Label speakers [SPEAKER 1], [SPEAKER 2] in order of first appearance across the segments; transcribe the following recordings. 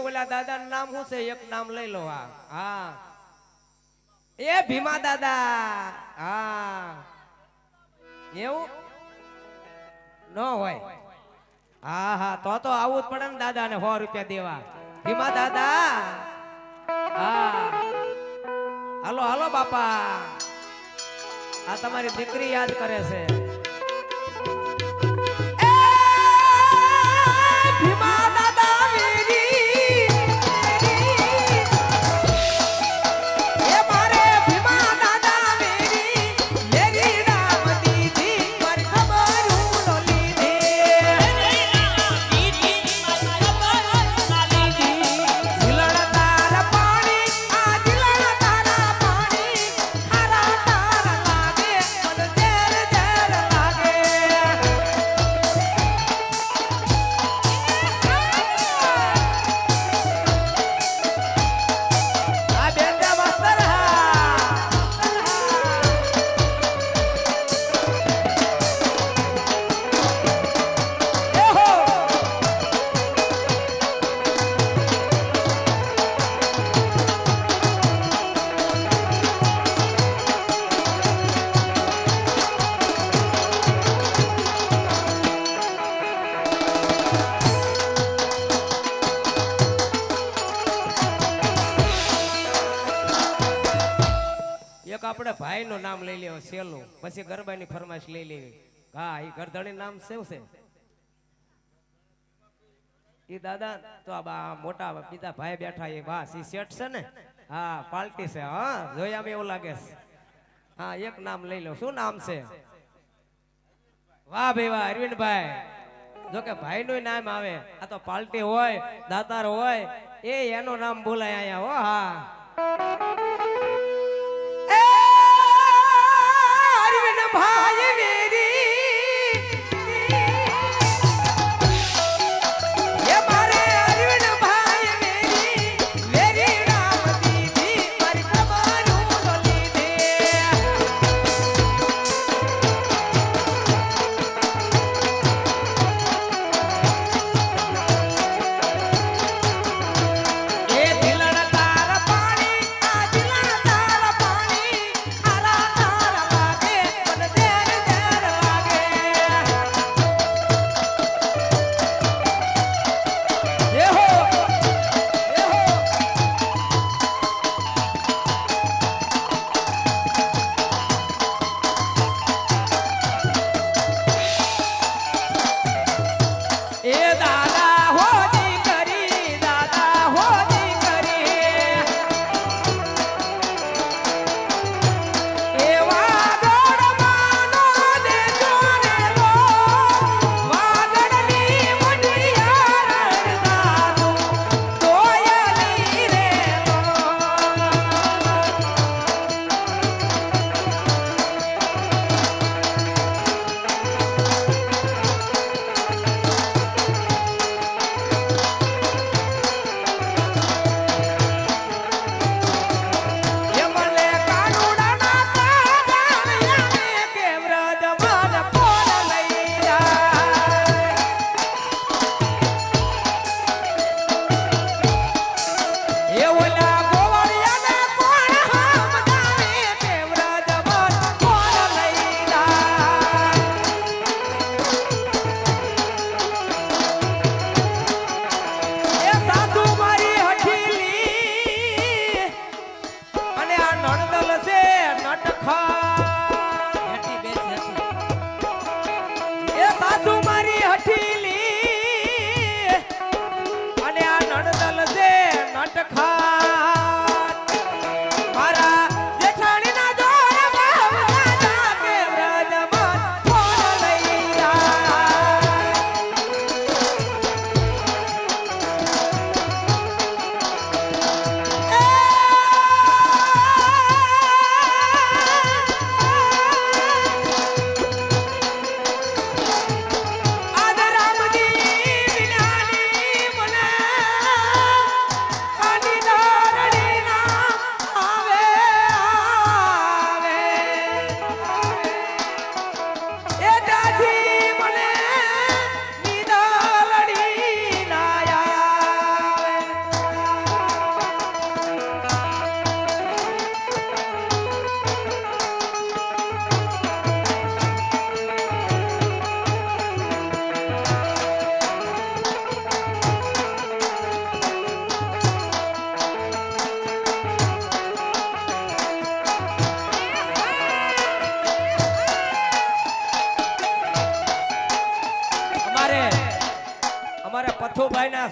[SPEAKER 1] ઓલા દાદા નું નામ શું છે એક નામ લઈ લો હા એ ભીમા દાદા હા એવું ન હોય હા હા તો આવું જ પડે ને દાદા ને 100 રૂપિયા દેવા ભીમા દાદા હા હાલો હાલો બાપા આ તમારી દીકરી યાદ કરે છે ભીમા દાદા આપણે ભાઈ નું નામ લઈ લેવો સેલું પછી ગરબાની ફરમાઈશ લઈ લેવી હા એ ગરધણી નામ શું છે એ દાદા તો આ મોટા બીજા ભાઈ બેઠા એ બસ એ શેઠ છે ને હા પાલટી છે હા જોયા એવું લાગે છે હા એક નામ લઈ લો શું નામ છે વાહ ભાઈ વાહ અરવિંદભાઈ જો કે ભાઈ નું નામ આવે આ તો પાલટી હોય દાતાર હોય એ એનું નામ બોલાય અહીંયા હો હા ભાઈ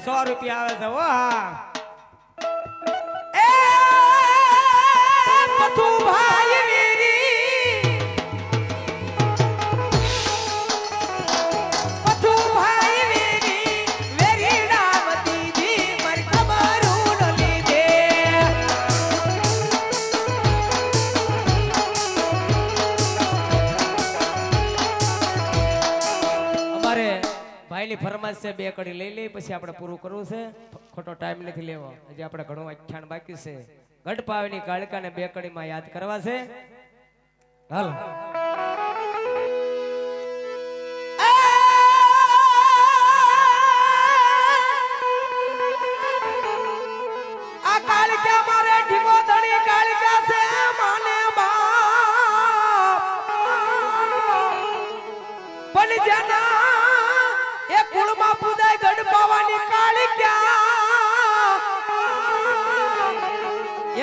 [SPEAKER 1] રૂપિયા આવે છે ઓ હા એ પથુ ભાઈ વેરી પથુ ભાઈ વેરી વેરી રામતી જી મારી ખબર ઉડ લીધે અમારે ભાઈની ફરમાઈશ છે બે કડી લઈ લઈ પછી આપણે પૂરું કરવું છે ખોટો ટાઈમ નથી લેવો હજી આપણે ઘણું આખ્યાન બાકી છે ગઢપાવીની કાળકાને બે કડીમાં યાદ કરવા છે હાલો આ કાળકા મારે ઢીમો ધણી કાળકા છે માને બાપ પણ જના એ કુળમાં પૂજાય ગઢપાવાની કાળકા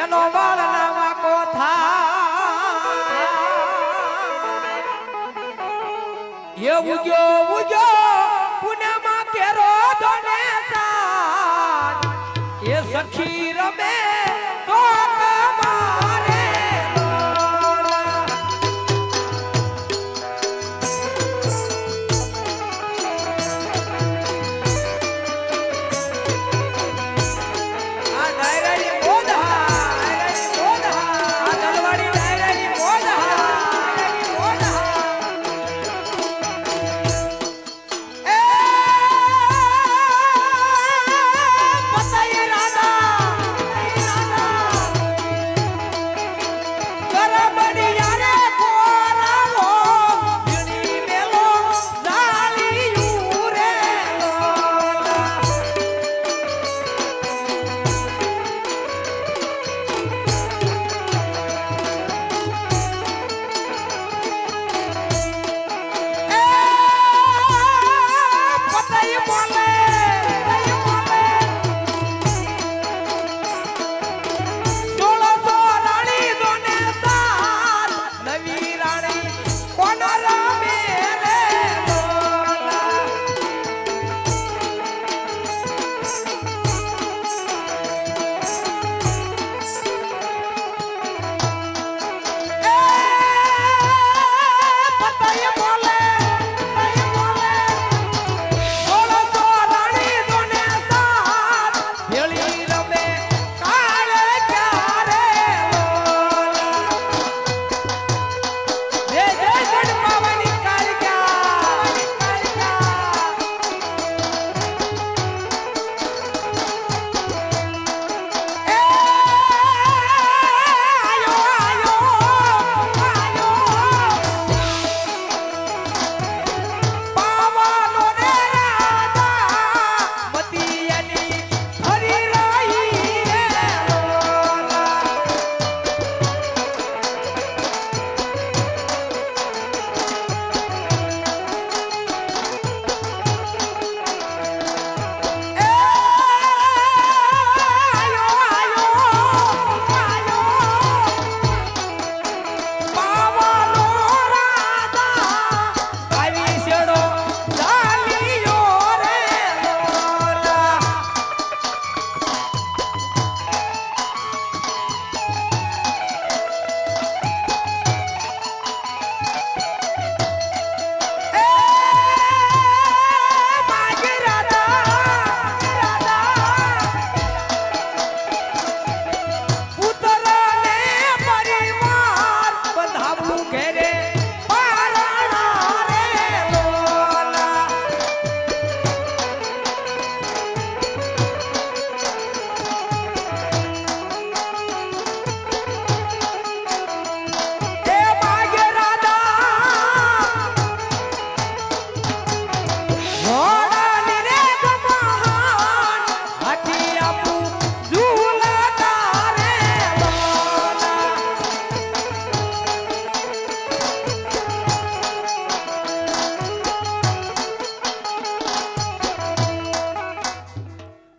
[SPEAKER 1] એનો વાળ નાવા કોથા એ ઉજો પુનામાં કેરો દોને સાન એ સખી રમે તો મારે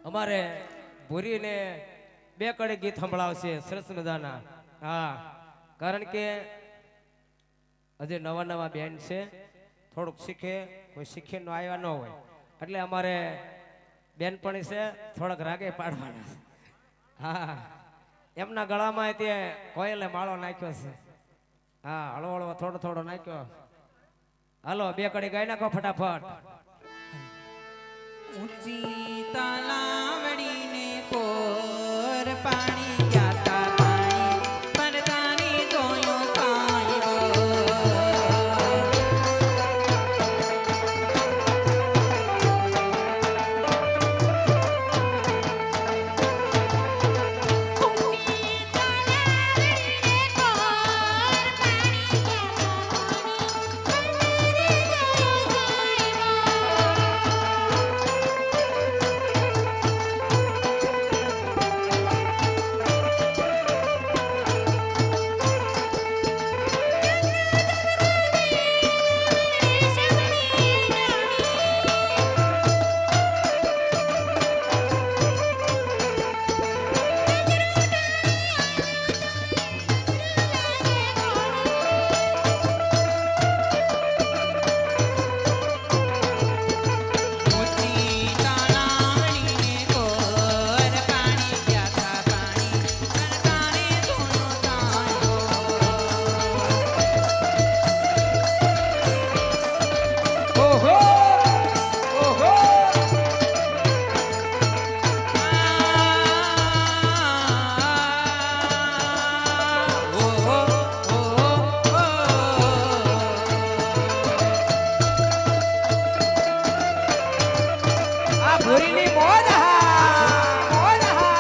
[SPEAKER 1] અમારે ભૂરીને બે કડે ગીત સંભળાવશે સરસ મજાના. હા, કારણ કે હજી નવા નવા બેન છે, થોડુંક શીખે, કોઈ શીખીને આવ્યા ન હોય, એટલે અમારે બેનપણી છે થોડાક રાગે પાડવાના છે. હા એમના ગળામાં તે કોયલે માળો નાખ્યો છે. હા હળવો હળવો થોડો થોડો નાખ્યો. હાલો બે કડી ગાઈ નાખો ફટાફટ.
[SPEAKER 2] ઊંચી તલાવડીને કોર પાણી જાતા પાણી પરદાની જોયો કાંઈ
[SPEAKER 1] ભૂરીની મોજ હા મોજ હા.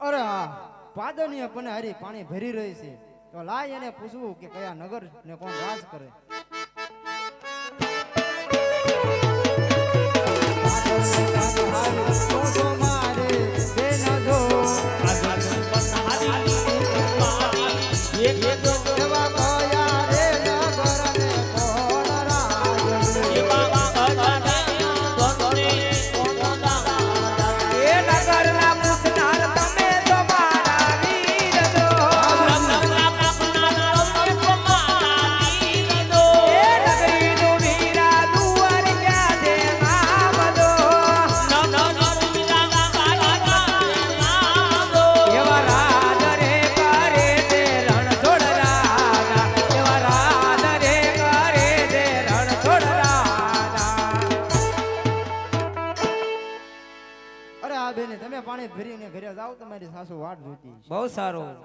[SPEAKER 3] અરે હા પાદનીય પણ હરી પાણી ભરી રહી છે તો લાય એને પૂછવું કે કયા નગર ને કોણ રાજ કરે.
[SPEAKER 1] એ નગરના પૂછનાર તમે તો મારા વીર જો. એ નગરીનું વીરા દુઆર ક્યાં છે નામ દો. એવા રાજ રે કરે છે રણછોડ રાજા. એવા રાજ રે કરે છે રણછોડ રાજા.
[SPEAKER 3] અરે આ બેને તમે પાણી ભરીને ઘરે જાઓ તમારી સાસુ વાટ જોતી છે.
[SPEAKER 1] બહુ સારું.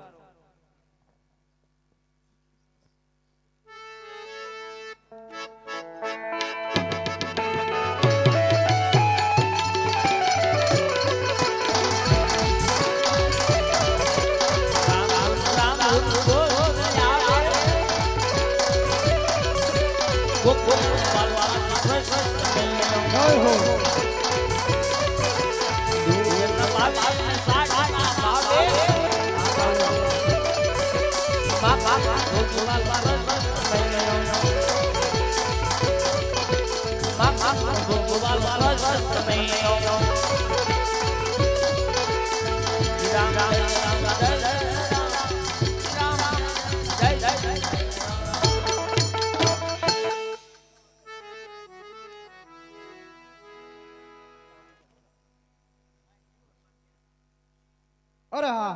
[SPEAKER 3] અરે હા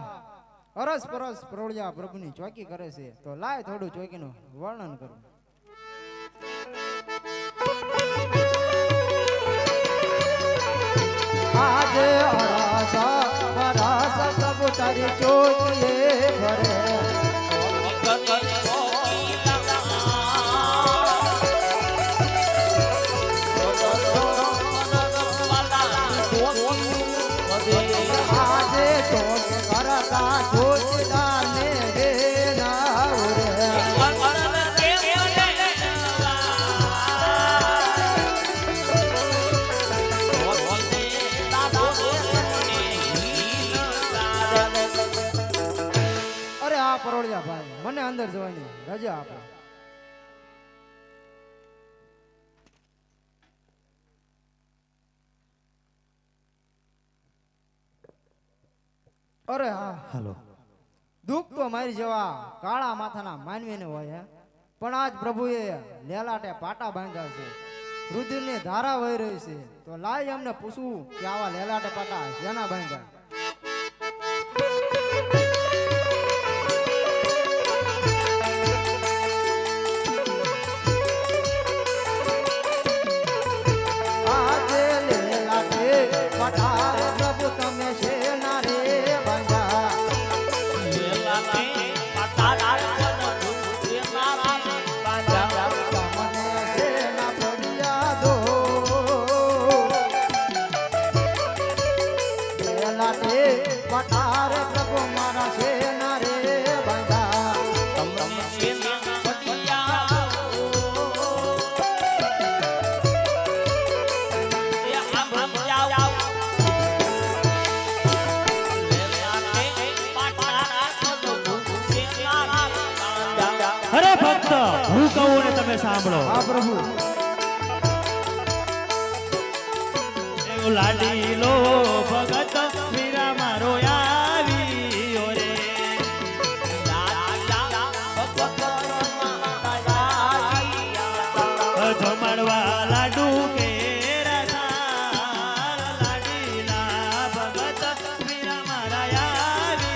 [SPEAKER 3] અરસ પરસ પ્રોળિયા પ્રભુની ચોકી કરે છે તો લાય થોડું ચોકીનું વર્ણન કરું. આજે અરસ પરસ પ્રભુ તારી ચોકીએ ભરે. આજે ચોક કરતા જોતદાર ને રે નાવરે. અરે આ પરોળિયા ભાઈ મને અંદર જવાની રજા આપો. અરે હા,
[SPEAKER 4] હાલો.
[SPEAKER 3] દુઃખ તો મારી જેવા કાળા માથાના માનવીને હોય હે, પણ આજ પ્રભુએ લેલાટે પાટા બાંધ્યા છે, રુધિરની ધારા વહી રહી છે. તો લાય અમને પૂછવું કે આવા લેલાટે પાટા શેના બાંધ્યા? આજે લેલાટે પાટા પ્રભુ તમે શેના રે બાંધ્યા? તમને શેના ફરિયાદો? લેલાટે પાટા રે પ્રભુ મારા શેના રે બાંધ્યા?
[SPEAKER 4] અરે ભક્ત, હું કહું ને તમે સાંભળો.
[SPEAKER 3] હા પ્રભુ.
[SPEAKER 4] એવો લાડીલો ભગત વીરા મારો આવ્યો રે. જમાડવા લાડુ કેરા થાળ, લાડીલા ભગત વીરા મારા આવ્યા રે.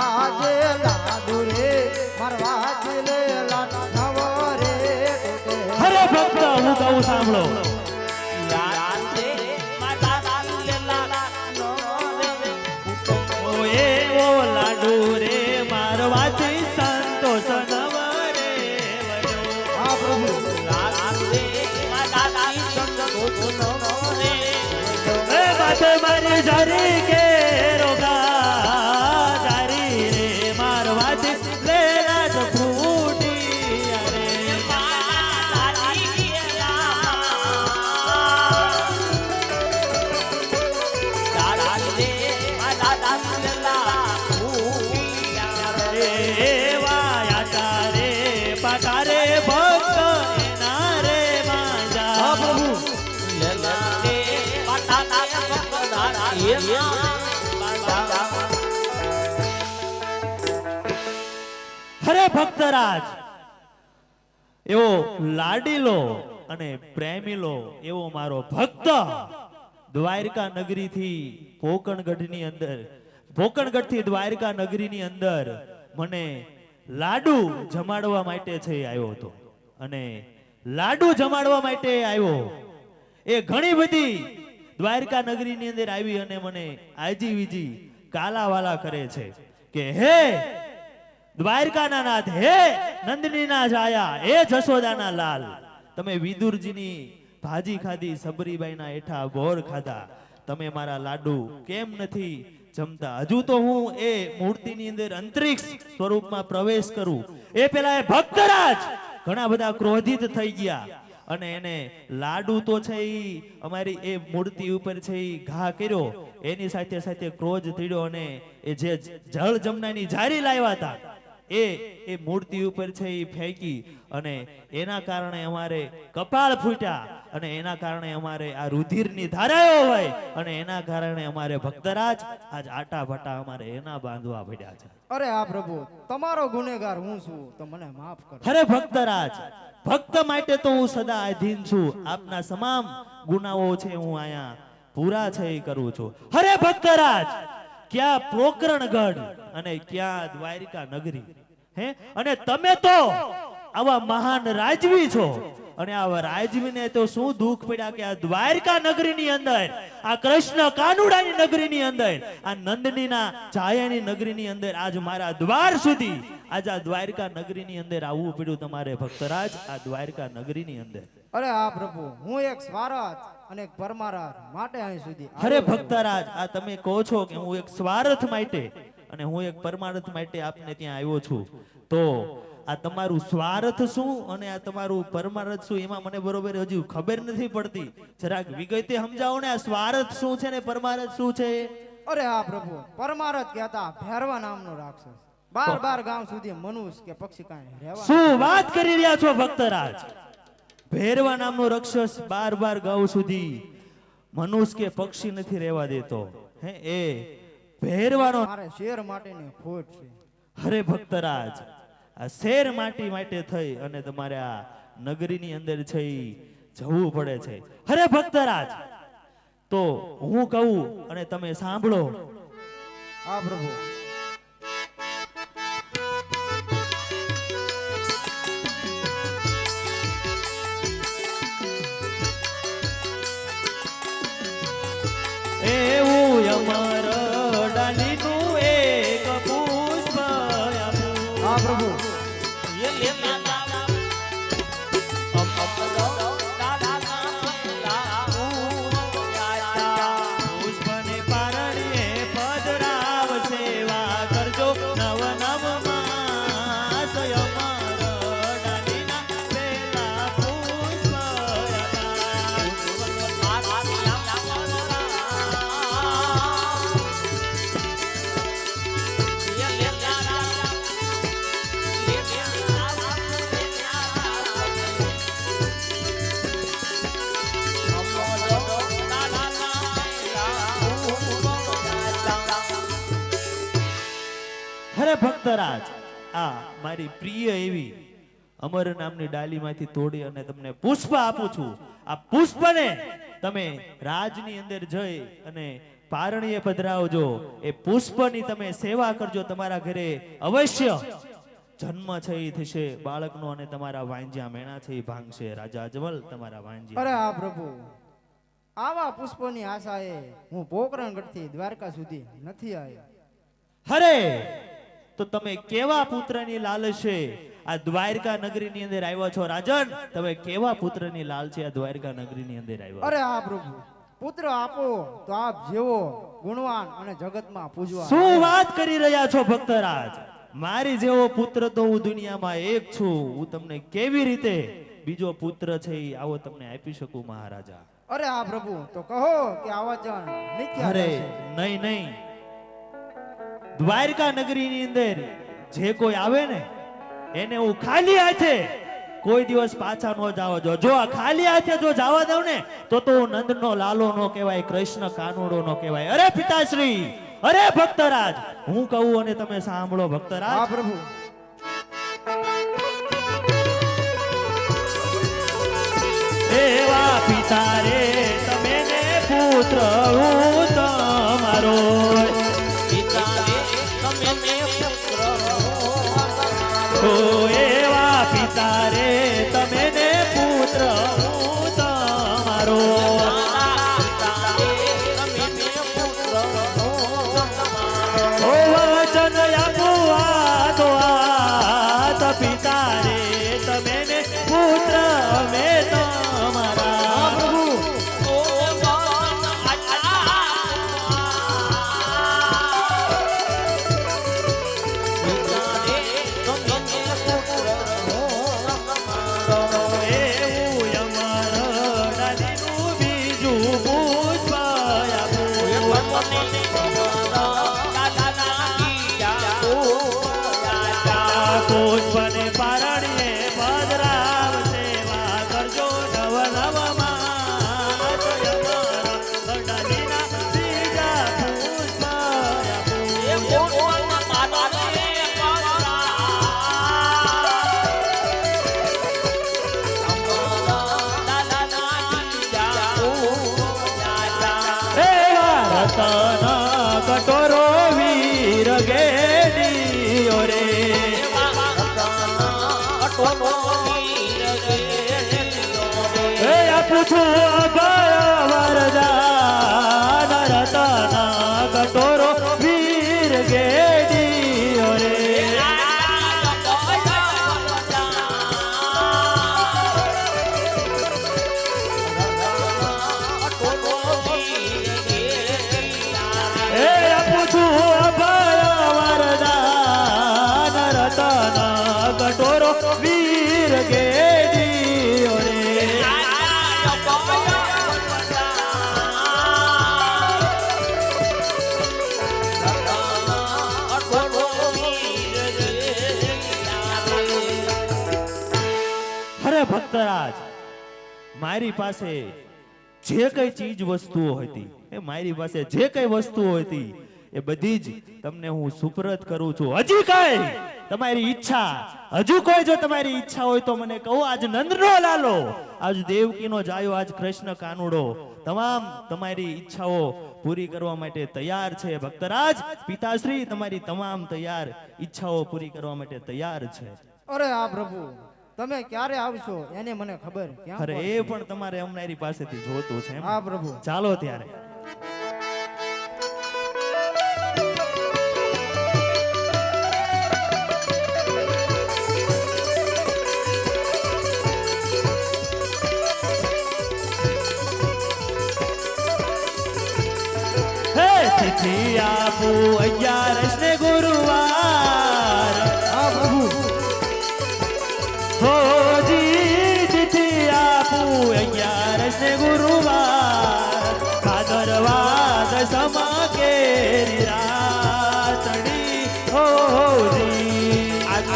[SPEAKER 3] આજે લાડુ રે મારવા ચલે લાડ નવો રે ટૂટે.
[SPEAKER 4] અરે ભક્ત, હું કહું સાંભળો. ઓ એવો લાડુ રે મારવાથી સંતોષ નવરે વળ્યો.
[SPEAKER 3] હા પ્રભુ.
[SPEAKER 4] એ બાતે મારી જારી કે રોગા જારી રે મારવાથી લેલા જ ફૂટી રે. વાયા તારે પટારે ભક્ત એના રે માજા.
[SPEAKER 3] હા પ્રભુ.
[SPEAKER 4] હરે ભક્તરાજ, એવો લાડીલો અને પ્રેમીલો એવો મારો ભક્ત દ્વારકા નગરી થી પોકણગઢની અંદર, પોકણગઢ થી દ્વારકા નગરીની અંદર મને લાડુ જમાડવા માટે છે આવ્યો હતો. અને લાડુ જમાડવા માટે આવ્યો એ ઘણી બધી દ્વારકા નગરીની અંદર આવી અને મને આજી વિજી કાલાવાલા કરે છે કે હે દ્વારકાના નાથ, હે નંદનીના જાયા, હે જશોદાના લાલ, તમે વિદુરજીની ભાજી ખાધી, સબરીબાઈના એઠા બોર ખાધા, તમે મારા લાડુ કેમ નથી જમતા? હજુ તો હું એ મૂર્તિની અંદર અંતરિક્ષ સ્વરૂપમાં પ્રવેશ કરું એ પેલા એ ભક્તરાજ ઘણા બધા ક્રોધિત થઈ ગયા અને એને લાડુ તો છે ઈ અમારી એ મૂર્તિ ઉપર છે ઈ ઘા કર્યો, એની સાથે સાથે ક્રોધ થયો અને એ જે જળ જમનાની જારી લાવ્યા હતા એ મૂર્તિ ઉપર છે ઈ ફેંકી અને એના કારણે અમારે કપાળ ફૂટ્યા અને એના કારણે અમારે આ રુધિરની ધારાઓ હોય અને એના કારણે અમારે ભક્તરાજ આજ આટા ભટા અમારે એના બાંધવા પડ્યા છે.
[SPEAKER 3] અરે હા પ્રભુ, તમારો ગુનેગાર હું છું, તો મને માફ કરો.
[SPEAKER 4] અરે ભક્તરાજ, ભક્ત માટે તો હું સદા આધીન છું. આપના તમામ ગુનાઓ છે હું આયા પૂરા છે એ કરું છું. અરે ભક્તરાજ, ક્યાં પોકરણગઢ અને ક્યાં દ્વારકા નગરી હે, અને તમે તો આવા મહાન રાજવી છો અને આવા રાજવીને તો શું દુઃખ પડ્યા કે આ દ્વારકા નગરીની અંદર, આ કૃષ્ણ કાનુડાની નગરીની અંદર, આ નંદનીના છાયાની નગરીની અંદર આજ મારા દ્વાર સુધી આજ આ દ્વારકા નગરીની અંદર આવવું પડ્યું તમારે ભક્તરાજ, આ દ્વારકા નગરીની અંદર.
[SPEAKER 3] અરે હા પ્રભુ, હું એક સ્વાર્થ અને એક પરમાર્થ માટે અહીં સુધી
[SPEAKER 4] અરે
[SPEAKER 3] આવ્યો છું.
[SPEAKER 4] ભક્તરાજ, આ તમે કહો છો કે હું એક સ્વાર્થ માટે અને હું એક પરમાર્થ માટે આપને ત્યાં આવ્યો છું, તો આ તમારું સ્વાર્થ શું અને આ તમારું પરમાર્થ શું એમાં મને બરોબર હજુ ખબર નથી પડતી. જરાક વિગતે સમજાવો ને, આ સ્વાર્થ શું છે ને પરમાર્થ શું છે?
[SPEAKER 3] અરે હા પ્રભુ, પરમાર્થ કહેતા ભૈરવા નામનો રાક્ષસ બાર ગામ સુધી મનુષ્ય કે પક્ષી કાંઈ રહેવા
[SPEAKER 4] શું વાત કરી રહ્યા છો ભક્તરાજ? ભેરવા નામનો રાક્ષસ 12 ગાઉ સુધી મનુષ્ય કે પક્ષી નથી રહેવા દેતો. હે એ ભેરવાનો
[SPEAKER 3] મારે શેર માટેની ખોટ છે.
[SPEAKER 4] અરે ભક્તરાજ, આ શેર માટી માટે થઈ અને તમારે આ નગરીની અંદર છે ઈ જવું પડે છે. અરે ભક્તરાજ, તો હું કહું અને તમે સાંભળો.
[SPEAKER 3] હા પ્રભુ.
[SPEAKER 4] એવું અમર ડાલીનું એક પુષ્પ આપું.
[SPEAKER 3] હા પ્રભુ.
[SPEAKER 4] પુષ્પને પારણીએ પધરાવ સેવા કરજો નવ માસ. અમર ડાલીના પેલા પુષ્પ અરે ભક્તરાજ, આ મારી પ્રિય એવી અમર નામની ડાલીમાંથી તોડી અને તમને પુષ્પ આપું છું. આ પુષ્પને તમે રાજની અંદર જઈ અને પારણીએ પધરાવજો. એ પુષ્પની તમે સેવા કરજો. તમારા ઘરે અવશ્ય જન્મ છે એ થશે બાળકનો અને તમારા વાંજ્યા મેણા છે એ ભાંગશે. રાજા અજમલ તમારા વાંજ્યા.
[SPEAKER 3] અરે હા પ્રભુ, આવા પુષ્પોની આશાએ હું પોકરણગઢથી દ્વારકા સુધી નથી આવ્યો.
[SPEAKER 4] અરે તો તમે કેવા પુત્રની લાલશે આ દ્વારકા નગરીની અંદર આવ્યા છો રાજન? તમે કેવા પુત્રની લાલ છે આ દ્વારકા નગરીની અંદર આવ્યા?
[SPEAKER 3] અરે હા પ્રભુ, પુત્ર આપો તો આપ જેવો ગુણવાન અને જગતમાં પૂજવા.
[SPEAKER 4] શું વાત કરી રહ્યા છો ભક્તરાજ? મારી જેવો પુત્ર તો હું દુનિયામાં એક છું. હું તમને કેવી રીતે બીજો પુત્ર છે એ આવો તમને આપી શકું મહારાજા?
[SPEAKER 3] અરે હા પ્રભુ, તો કહો કે આ વચન મિથ્યા
[SPEAKER 4] અરે
[SPEAKER 3] છે.
[SPEAKER 4] નહીં નહીં, દ્વારકા નગરીની અંદર જે કોઈ આવે ને એને હું ખાલી હાથે કોઈ દિવસ પાછા ન જવા જો. જો આ ખાલી હાથે જો જવા દઉં ને તો હું નંદનો લાલો નો કહેવાય, કૃષ્ણ કાનુડો નો કહેવાય. અરે પિતાશ્રી, અરે ભક્તરાજ, હું કહું અને તમે સાંભળો ભક્તરાજ.
[SPEAKER 3] હા પ્રભુ.
[SPEAKER 4] એવા પિતા રે તમે ને પુત્ર હું તમારો. ઓ એવા પિતા રે તમે ને પુત્ર હું તમારો. ઓ વચન આપું આ તો આત પિતા રે તમે ને પુત્ર અમે તમારા.
[SPEAKER 3] પ્રભુ
[SPEAKER 4] એવું અમર ડાલીનું બીજું પુષ્પ પુષ્પને પારણીએ પધરાવ સેવા કરજો નવ નવમાં. ડાલીના બીજા પુષ્પ રતન કટોરો વીર ગેડીઓ રે. એ આપું છું અભય વરદાન. રતન કટોરો વીર ગેડીઓ રે. એ આપું છું અભય વરદાન. રતન કટોરો વીર ગેડીઓ રે. ભક્તરાજ, મારી પાસે જે કઈ ચીજ વસ્તુઓ હતી, એ મારી પાસે જે કઈ વસ્તુઓ હતી એ બધી જ તમને હું સુપરત કરું છું. હજી કઈ તમારી ઈચ્છા, હજુ કોઈ જો તમારી ઈચ્છા હોય તો મને કહો. આજ નંદનો લાલો, આજ દેવકીનો જાયો, આજ કૃષ્ણ કાનુડો તમામ તમારી ઈચ્છાઓ પૂરી કરવા માટે તૈયાર છે. ભક્તરાજ, પિતાશ્રી તમારી તમામ તૈયાર ઈચ્છાઓ પૂરી કરવા માટે તૈયાર છે.
[SPEAKER 3] અરે આ પ્રભુ, તમે ક્યારે આવશો એને મને ખબર ક્યાં
[SPEAKER 4] અરે
[SPEAKER 3] પહોંચશે?
[SPEAKER 4] એ પણ તમારે અમારી પાસેથી જોતું છે એમ?
[SPEAKER 3] હા પ્રભુ.
[SPEAKER 4] ચાલો ત્યારે. હે તિથિ આપું 11 ને ગુરુવાર.
[SPEAKER 3] હા પ્રભુ.
[SPEAKER 4] હોજી તિથિ આપું 11 ને ગુરુવાર. ભાદરવા દસમા કેરી રાતડી. હોજી આ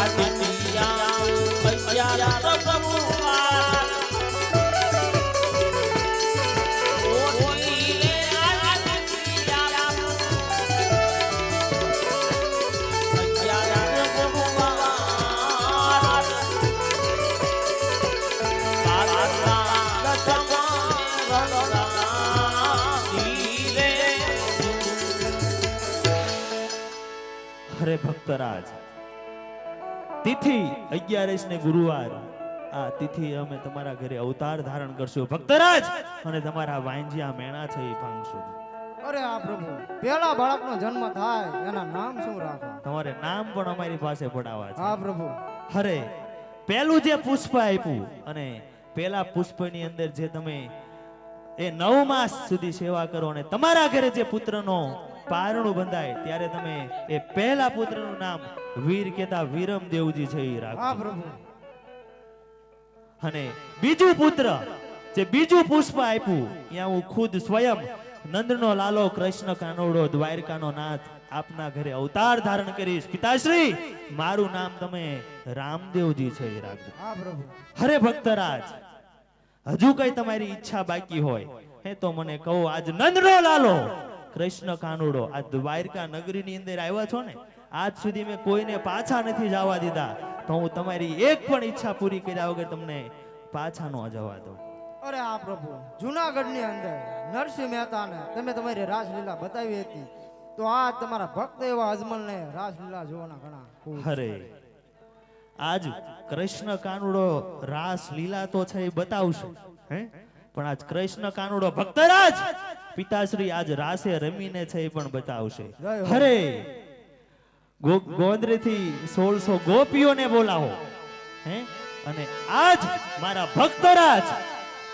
[SPEAKER 4] અરે ભક્તરાજ, તિથિ 11 ને ગુરુવાર, આ તિથિ અમે તમારા ઘરે અવતાર ધારણ કરશું ભક્તરાજ, અને તમારા વાંજિયા મેણા છે એ ભાંગશું.
[SPEAKER 3] અરે આ પ્રભુ, પેલા બાળકનો જન્મ થાય એના નામ શું રાખવા?
[SPEAKER 4] તમારે નામ પણ અમારી પાસે પડાવવા છે.
[SPEAKER 3] હા પ્રભુ.
[SPEAKER 4] અરે પેલું જે પુષ્પ આપ્યું, અને પેલા પુષ્પની અંદર જે તમે એ 9 માસ સુધી સેવા કરો, અને તમારા ઘરે જે પુત્રનો પારણું બંધાય ત્યારે તમે એ પહેલા પુત્રનું નામ વીર કેતા વીરમ દેવજી છે એ રાખો.
[SPEAKER 3] હા પ્રભુ.
[SPEAKER 4] અને બીજું પુત્ર જે બીજું પુષ્પ આપ્યું, ત્યાં હું ખુદ સ્વયં નંદનો લાલો કૃષ્ણ કાનોડો દ્વારકાનો નાથ આપના ઘરે અવતાર ધારણ કરીશ. પિતાશ્રી, મારું નામ તમે રામદેવજી છે એ રાખજો.
[SPEAKER 3] હા પ્રભુ.
[SPEAKER 4] હરે ભક્તરાજ, હજુ કઈ તમારી ઈચ્છા બાકી હોય હે તો મને કહો. આજ નંદનો લાલો કૃષ્ણ કાનુડો આ દ્વારકા નગરીની અંદર આવ્યા છો ને, આજ સુધી મેં કોઈને પાછા નથી જવા દીધા, તો હું તમારી એક પણ ઈચ્છા પૂરી કર્યા વગર તમને પાછા ન જવા દઉં.
[SPEAKER 3] અરે આ પ્રભુ, જુનાગઢની અંદર નરસિંહ મહેતાને તમે તમારી રાસલીલા બતાવી હતી, તો આ તમારા ભક્ત એવા અજમલને રાસલીલા જોવાના ઘણા ખૂબ છે.
[SPEAKER 4] અરે આજ કૃષ્ણ કાનુડો રાસ લીલા તો છે એ બતાવશે, હે, પણ આજ કૃષ્ણ કાનુડો ભક્તરાજ પિતાશ્રી આજ રાસે રમીને છે એ પણ બતાવશે. અરે ગોંદરેથી 1600 ગોપીઓને બોલાવો, હે, અને આજ મારા ભક્તરાજ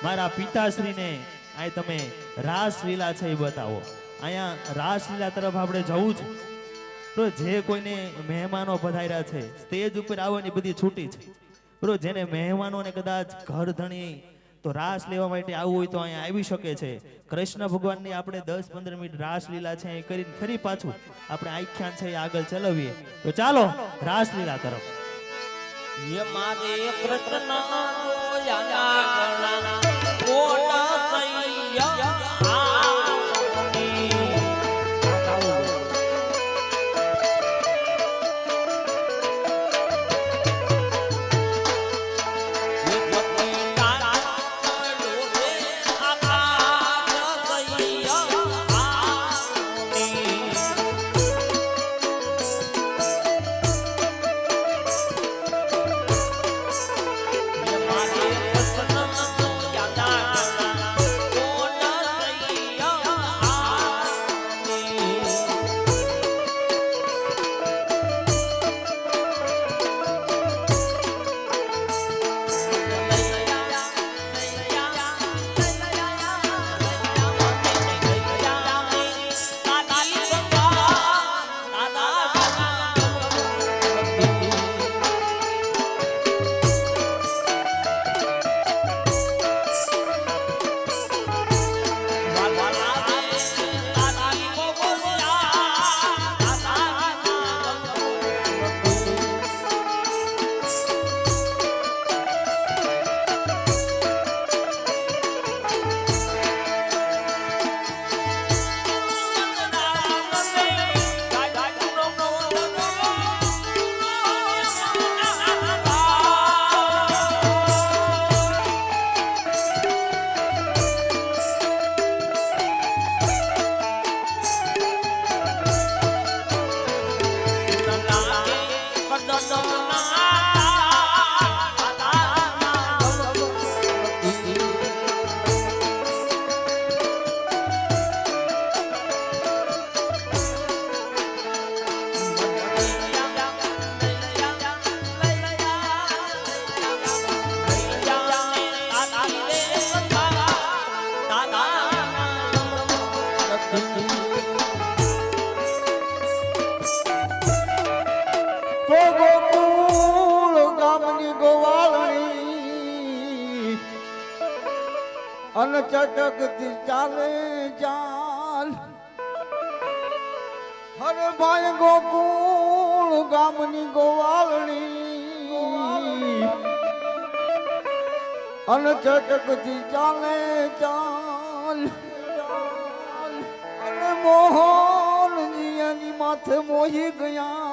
[SPEAKER 4] મારા પિતાશ્રીને આ તમે રાસ લીલા છે એ બતાવો. અહીંયા રાસ લીલા તરફ આપણે જવું છે, તો જે કોઈને મહેમાનો પધાર્યા છે સ્ટેજ ઉપર આવવાની બધી છૂટી છે, બરો જેને મહેમાનોને કદાચ ઘર ધણી તો રાસ લેવા માટે આવવું હોય તો અહીંયા આવી શકે છે. કૃષ્ણ ભગવાનની આપણે 10-15 મિનિટ રાસ લીલા છે એ કરીને ફરી પાછું આપણે આખ્યાન છે એ આગળ ચલાવીએ. તો ચાલો રાસ લીલા તરફ.
[SPEAKER 5] ये मारे कृष्ण याना कोटा सैया
[SPEAKER 6] તો ગોકુળ ગામની ગોવાળણી અને ચટકતી ચાલે ચાલ હરે ભાઈ ગોકુળ ગામની ગોવાળણી અને ચટકતી ચાલે ચાલ અને મોહનજી માથે મોહી ગયા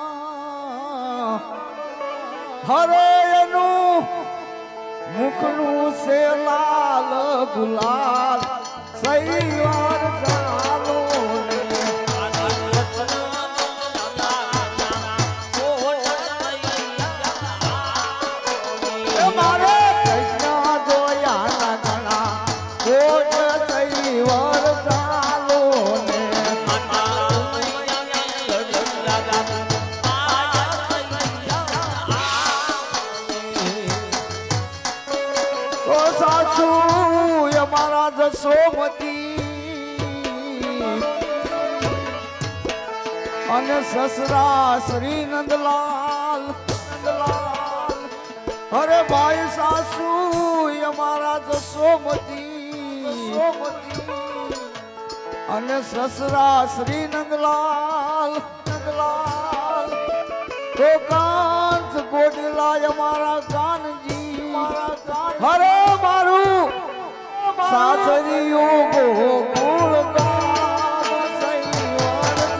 [SPEAKER 6] હરે એનું મુખનું છે લાલ ગુલાલ સૈવાર ચાલો ને મારે કૃષ્ણ જોયા ઘણા કોટ સૈવાર ચાલો ને ઓ સાસુ અમારા જશોમતી અને સસરા શ્રી નંદલાલ અરે ભાઈ સાસુ અમારા જશોમતી અને સસરા શ્રી નંદલાલ તો કાંત ગોડલા અમારા કાનજી હરે મારું સાસરિયું ગોકુળ ગામ સૈવાર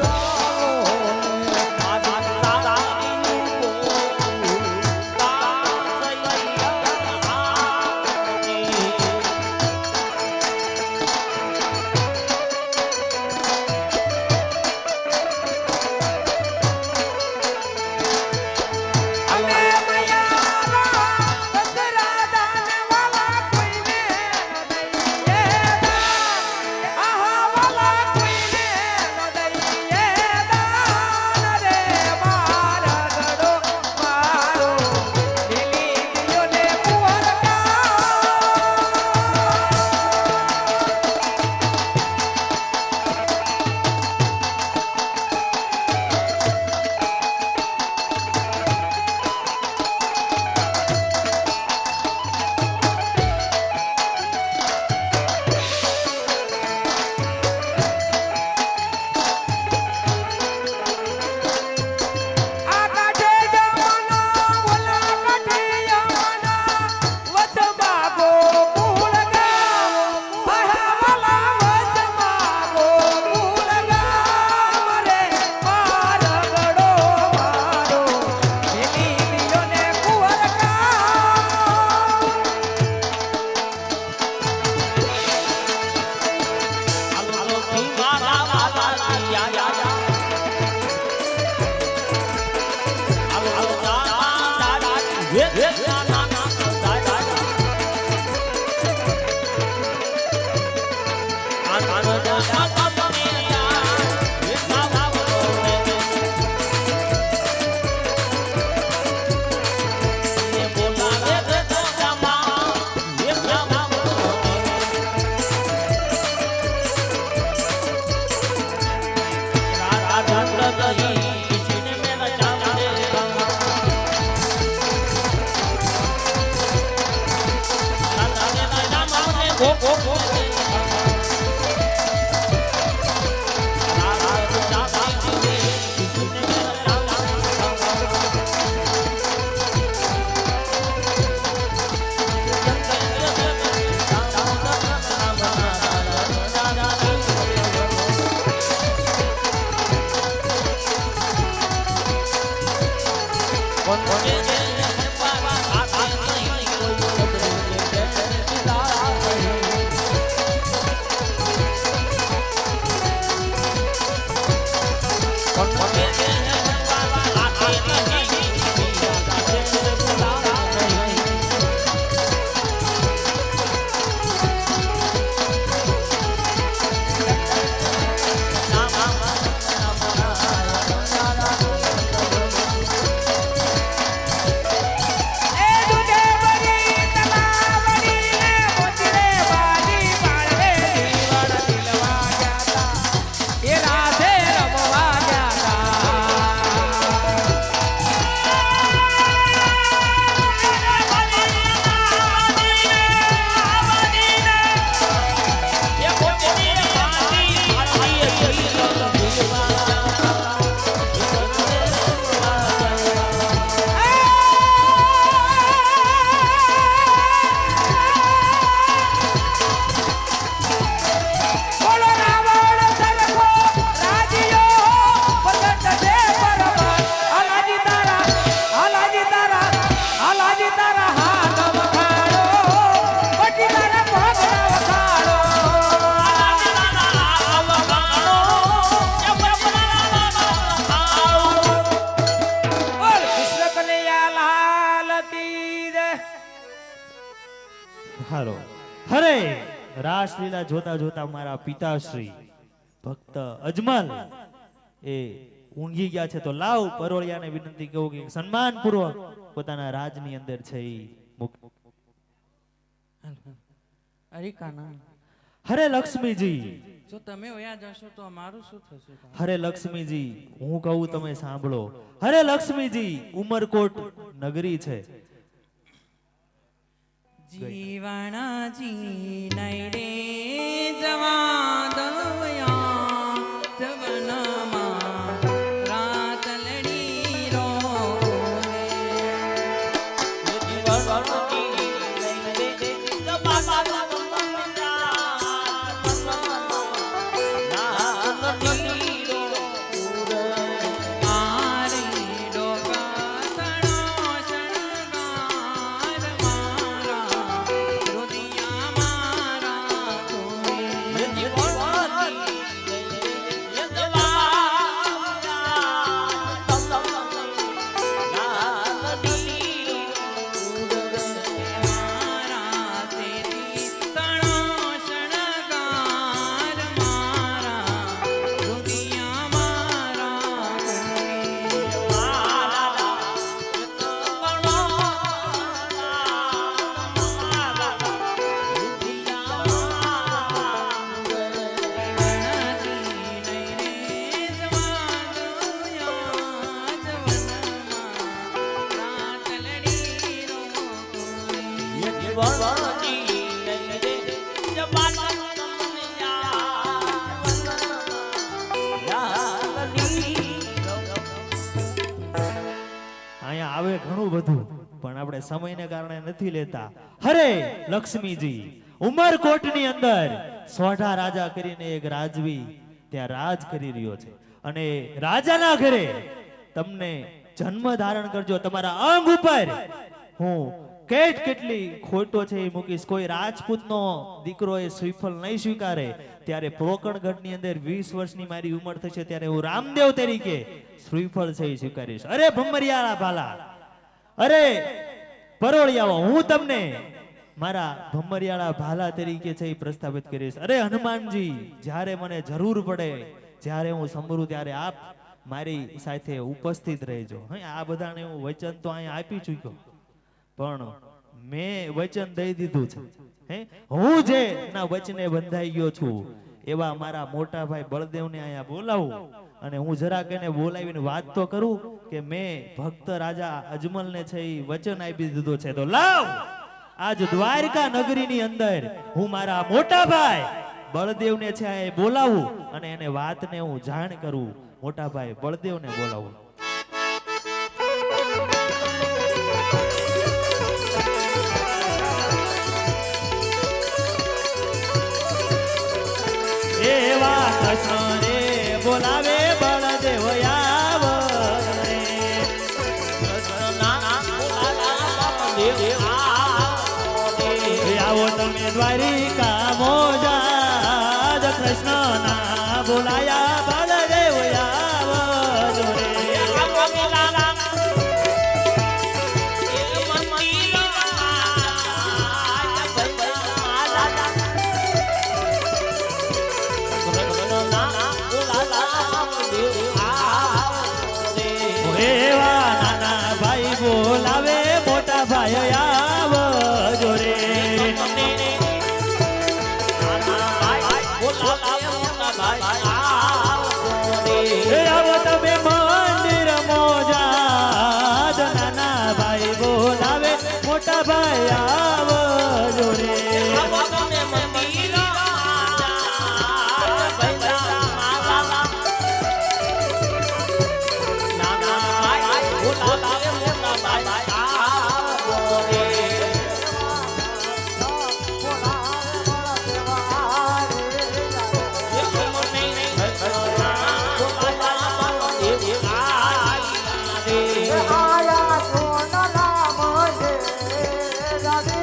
[SPEAKER 4] હારો હરે રાસલીલા જોતા જોતા મારા પિતાશ્રી ભક્ત અજમલ એ ઊંઘી ગયા છે, તો લાવ પરોળિયાને વિનંતી કહું કે સન્માનપૂર્વક પોતાના રાજની અંદર છે ઈ
[SPEAKER 2] અરે કાના,
[SPEAKER 4] હરે લક્ષ્મીજી,
[SPEAKER 2] જો તમે વયા જશો તો અમારું શું થશે?
[SPEAKER 4] હરે લક્ષ્મીજી, હું કહું તમે સાંભળો. હરે લક્ષ્મીજી, ઉમરકોટ નગરી છે.
[SPEAKER 2] જીવણાજી નહીં રે જવા દવયા જવનમાં રાત લડી રો
[SPEAKER 4] અહીંયા આવે ઘણું બધું, પણ આપણે સમયને કારણે નથી લેતા. હરે લક્ષ્મીજી, ઉમરકોટની અંદર સોઢા રાજા કરીને એક રાજવી ત્યાં રાજ કરી રહ્યો છે, અને રાજાના ઘરે તમને જન્મ ધારણ કરજો. તમારા અંગ ઉપર હું કેટલી ખોટો છે એ મૂકીશ. કોઈ રાજપૂતનો દીકરો એ શ્રીફળ નહીં સ્વીકારે, ત્યારે પ્રોકણગઢની અંદર 20 વર્ષની મારી ઉંમર થશે ત્યારે હું રામદેવ તરીકે શ્રીફળ છે એ સ્વીકારીશ. અરે ભમરિયાળા ભાલા, અરે પરોળિયાઓ, હું તમને મારા ભમરિયાળા ભાલા તરીકે છે એ પ્રસ્થાપિત કરીશ. અરે હનુમાનજી, જ્યારે મને જરૂર પડે, જ્યારે હું સંભળું ત્યારે આપ મારી સાથે ઉપસ્થિત રહેજો. આ બધાને હું વચન તો અહીંયા આપી ચૂક્યો, પણ મેં વચન દઈ દીધું છે. હું જે ના વચને બંધાઈ ગયો છું એવા મારા મોટા ભાઈ બળદેવને અહીંયા બોલાવું, અને હું જરાક એને બોલાવીને વાત તો કરું કે મેં ભક્ત રાજા અજમલને છે એ વચન આપી દીધું છે. તો લાવ આજ દ્વારકા નગરીની અંદર હું મારા મોટા ભાઈ બળદેવને છે એ બોલાવું અને એને વાતને હું જાણ કરું. મોટા ભાઈ બળદેવને બોલાવું. એવા કૃષ્ણ રે બોલાવે બળદેવ આવો રે, આવો તમે દ્વારિકા મોજા, કૃષ્ણ ના બોલાયા બળદેવ આવો રે. એવા નાના ભાઈ બોલાવે મોટા ભાઈ આવો જોરે. આવો તમે મંદિર મોજા, નાના ભાઈ બોલાવે મોટા ભાઈ આવો જોરે.
[SPEAKER 6] આયા સોનલા મોજે રાધે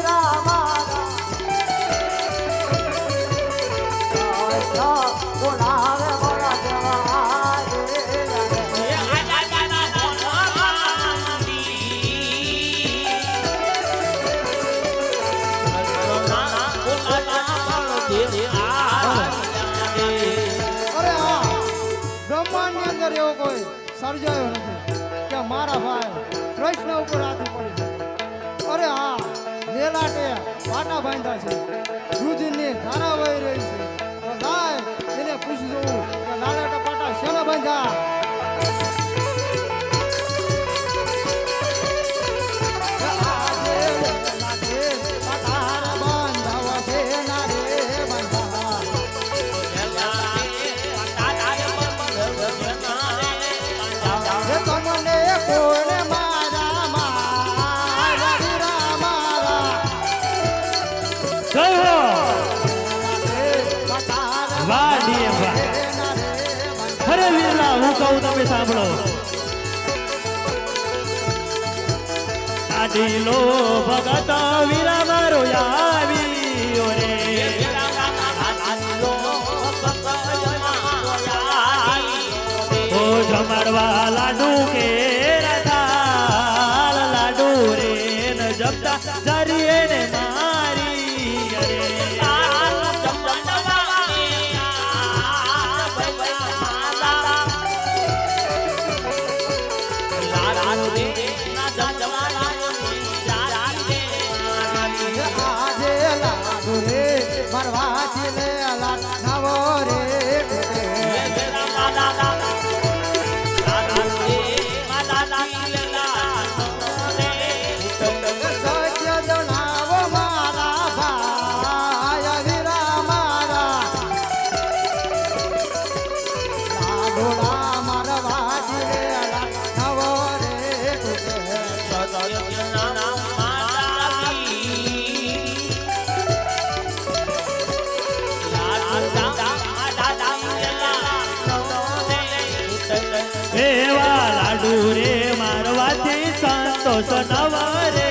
[SPEAKER 3] મારા ભાઈ કૃષ્ણ ઉપર હાથ પડી છે અરે હા લેલાટે પાટા બાંધ્યા છે રુધિરની ધારા વહી રહી છે તો લાય એને પૂછી જોઉં કે લાલાટા પાટા શેના બાંધ્યા
[SPEAKER 4] વાહ ડીએમ વાહ અરે વીરલા હું કહું તમે સાંભળો આડીલો ભગત વીરા મારો આવ્યો રે ઓ જમાડવા લાડુ કે રાધાલ લાડુ રે ન જપતા જરી એને મારી અરે એવા લાડુ રે મારવાથી સંતોષ નવરે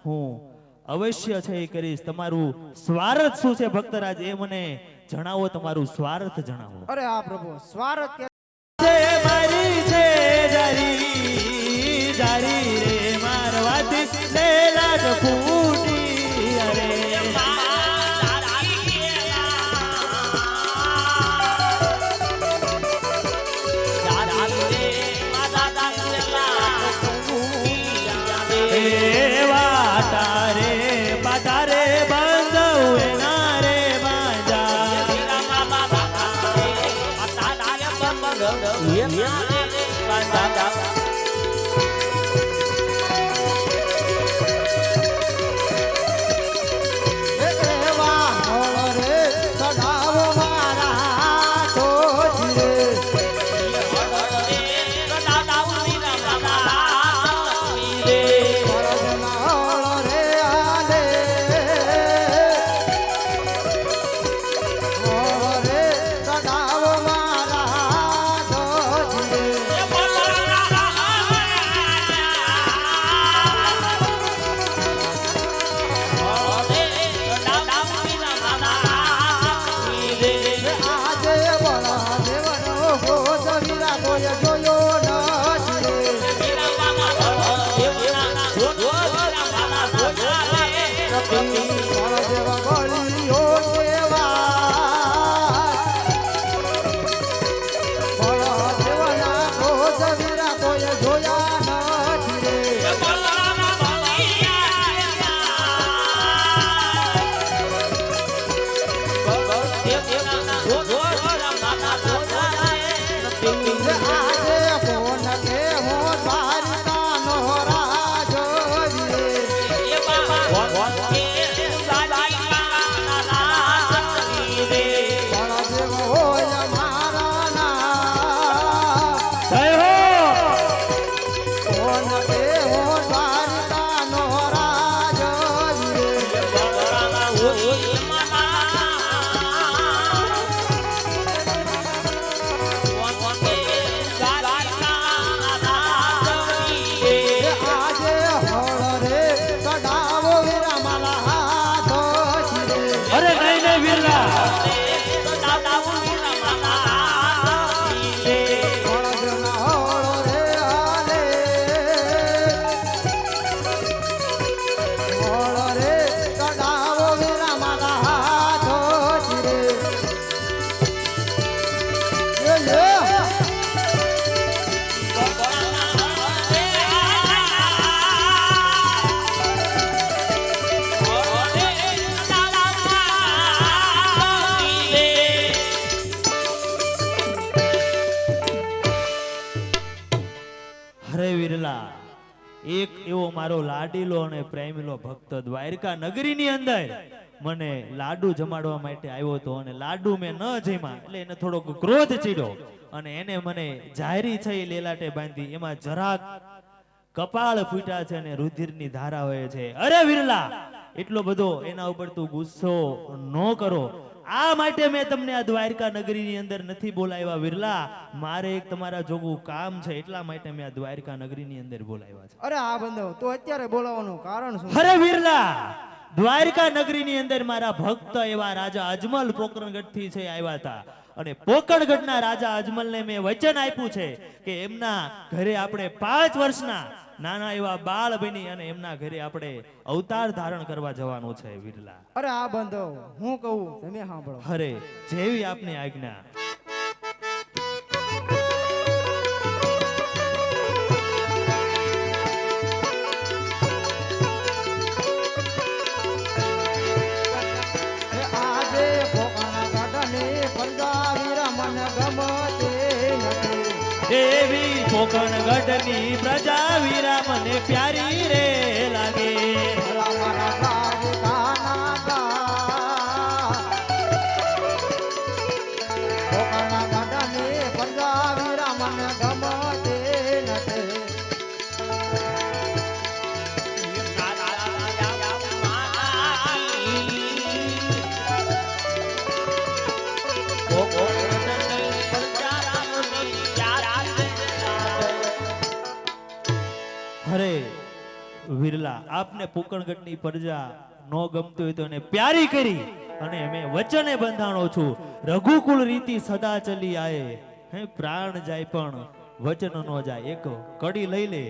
[SPEAKER 4] હું અવશ્ય છે એ કરીશ તમારું સ્વાર્થ શું છે ભક્તરાજ એ મને જણાવો તમારું સ્વાર્થ જણાવો
[SPEAKER 3] અરે હા પ્રભુ સ્વાર્થ કે
[SPEAKER 4] મારી છે જારી જારી રે મારવાથી લેલા જ ફૂટી અરે વાટારે પાટારે બંધવે નારે એક એવો મારો લાડીલો અને પ્રેમીલો ભક્ત દ્વારકા નગરીની અંદર મને લાડુ જમાડવા માટે આવ્યો હતો અને લાડુ મેં ન જમ્યા એટલે એને થોડોક ક્રોધ ચીડ્યો અને એને મને જાહેરી છે એ લેલાટે બાંધી એમાં જરાક કપાળ ફૂટ્યા છે અને રુધિરની ધારા વહે છે. અરે વિરલા, એટલો બધો એના ઉપર તું ગુસ્સો ન કરો. આ માટે મેં તમને આ દ્વારકા નગરીની અંદર નથી બોલાવ્યા વિરલા. મારે એક તમારા જોગું કામ છે, એટલા માટે મેં આ દ્વારકા નગરીની અંદર બોલાવ્યા છે.
[SPEAKER 3] અરે આ બંધો તો અત્યારે બોલાવવાનું કારણ શું?
[SPEAKER 4] અરે વિરલા, દ્વારકા નગરીની અંદર મારા ભક્ત એવા રાજા અજમલ પોકરણગઢ થી છે આવ્યા હતા અને પોકરણગઢના રાજા અજમલને મેં વચન આપ્યું છે કે એમના ઘરે આપણે 5 વર્ષના નાના એવા બાળ બની અને એમના ઘરે આપણે અવતાર ધારણ કરવા જવાનું છે વિરલા.
[SPEAKER 3] અરે આ બંધો હું કહું તમે સાંભળો.
[SPEAKER 4] અરે જેવી આપની આજ્ઞા.
[SPEAKER 3] આજે ભોપાના ગાડાની પંજાબીરા મન ગમતે નથી.
[SPEAKER 4] દેવી પોકરણગઢની પ્રજા વીરા મને પ્યારી રે લાગે.
[SPEAKER 3] ભલા મારા દ્વારકાના ગા. ભોપાના ગાડાની પંજાબીરા મન ગમતે નથી.
[SPEAKER 4] અરે વિરલા, આપને પોકરણગઢની પ્રજા નો ગમતી હોય તો એને પ્યારી કરી અને મેં વચને બંધાણો છું. રઘુકુળ રીતિ સદા ચલી આયે, હે પ્રાણ જાય પણ વચન નો જાય. એક કડી લઈ લે.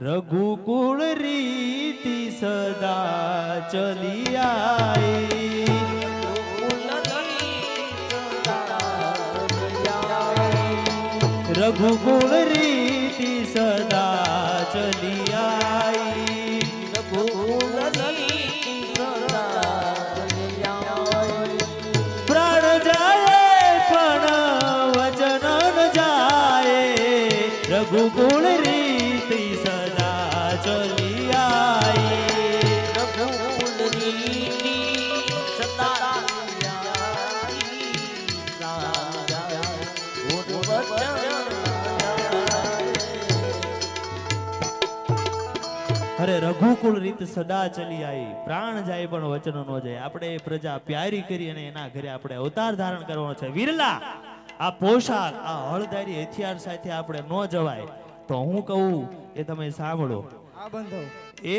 [SPEAKER 4] રઘુકુળ રીતિ સદા ચલી આયે, રઘુકુળ રીતિ સદા ચલી આઈ. પ્રાણ જાય પણ વચન ન જાય, રઘુકુળ રીતિ સદા ચલી આઈ. અરે રઘુકુળ રીત સદા ચલી આવી, પ્રાણ જાય પણ વચન નો જાય. આપણે એ પ્રજા પ્યારી કરી અને એના ઘરે આપણે અવતાર ધારણ કરવાનો છે. વિરલા, આ પોશાક, આ હળદારી હથિયાર સાથે આપણે ન જવાય. તો હું કહું એ તમે સાંભળો.
[SPEAKER 3] આ બંધો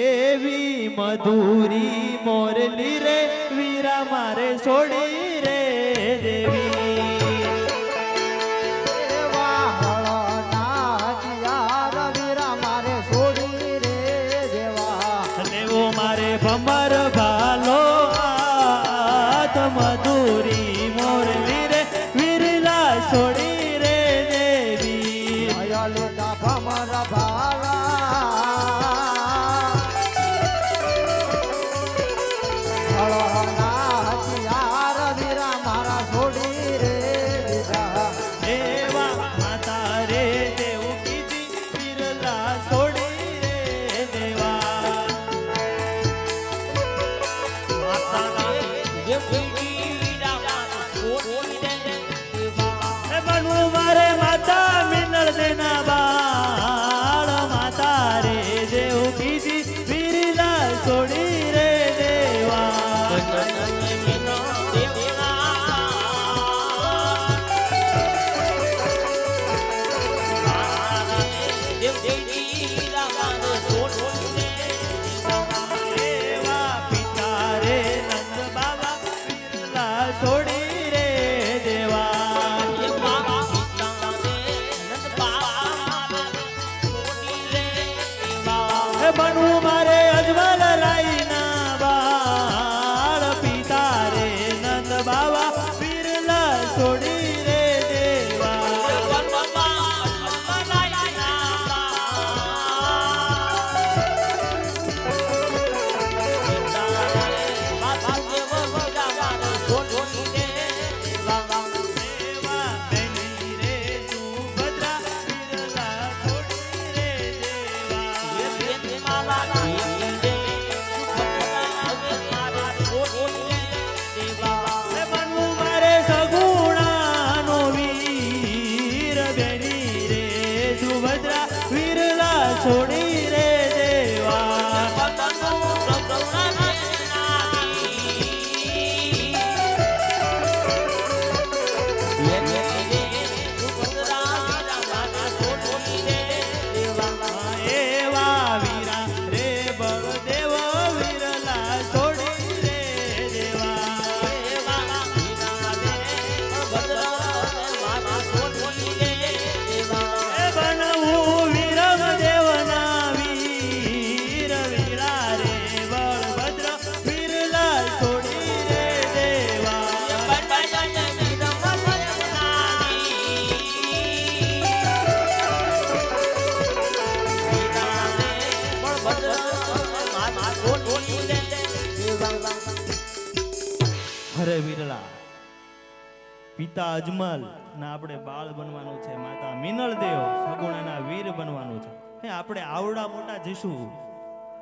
[SPEAKER 4] એવી મધુરી મોરલી રે વીરા મારે છોડી રે દેવી.
[SPEAKER 3] એવા હળના હથિયાર વીરા મારે છોડી રે દેવા.
[SPEAKER 4] દેવો મારે ભમર ભાલો હાથ મધુરી મોરલી રે વીરલા છોડી રે દેવી.
[SPEAKER 3] માયા લેતા ભમર ભાલા. હળના હથિયાર વીરા મારા છોડી રે દીધા.
[SPEAKER 4] દેવા માતા રે દેવું કીજી વીરલા છોડી રે દેવા. એ બનવું મારે માતા મિનળ દેના બાળ, માતા રે દેવું કીજી વીરલા છોડી રે દેવા. દેવા પિતા રે નંદ બાબા વીરલા છોડી રે દેવા. પિતા અજમલ ના આપણે બાળ બનવાનું છે, માતા મિનળ દેવ સગુણાના વીર બનવાનું છે. હે આપણે આવડા મોટા જઈશું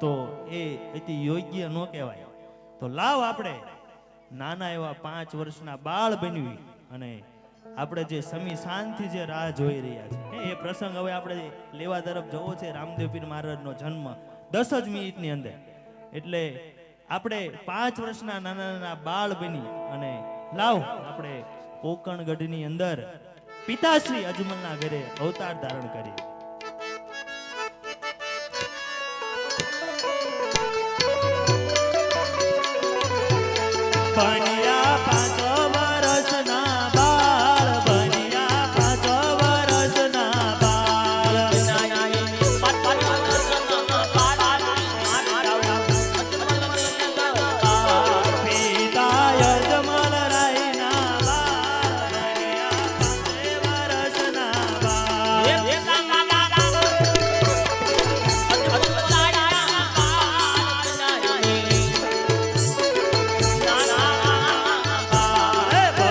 [SPEAKER 4] તો એ અતિ યોગ્ય ન કહેવાય. તો લાવ આપણે નાના એવા 5 વર્ષના બાળ બનવી અને આપણે જે સમી શાંતિ જે રાહ જોઈ રહ્યા છે એ પ્રસંગ હવે આપણે લેવા તરફ જવો છે. રામદેવ પીર મહારાજનો જન્મ 10 જ મિનિટની અંદર, એટલે આપણે 5 વર્ષના નાના નાના બાળ બની અને લાવ આપણે પોકણગઢની અંદર પિતાશ્રી અજમલના ઘરે અવતાર ધારણ કરી. બન્યા 5 વર્ષના બાળ, બન્યા 5 વર્ષના બાળ, પિતા અજમલ રાયના બાળ, બન્યા 5 વર્ષના બાળ.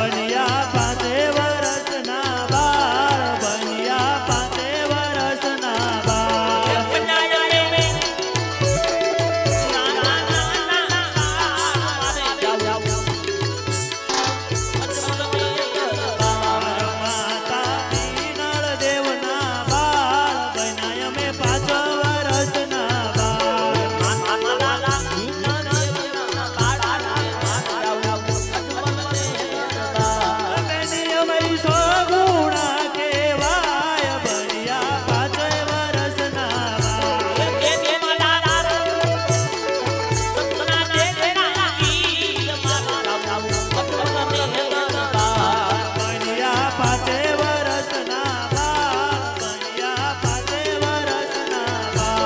[SPEAKER 4] બન્યા 5 વર્ષના બાળ, બન્યા 5 વર્ષના બાળ. માતા મિનળ દેવના બાળ, બન્યા અમે 5 વર્ષના બાળ. બેની અમે સગુણા કહેવાય, બન્યા 5 વર્ષના બાળ. બન્યા 5 વર્ષના બાળ, બન્યા 5 વર્ષના બાળ.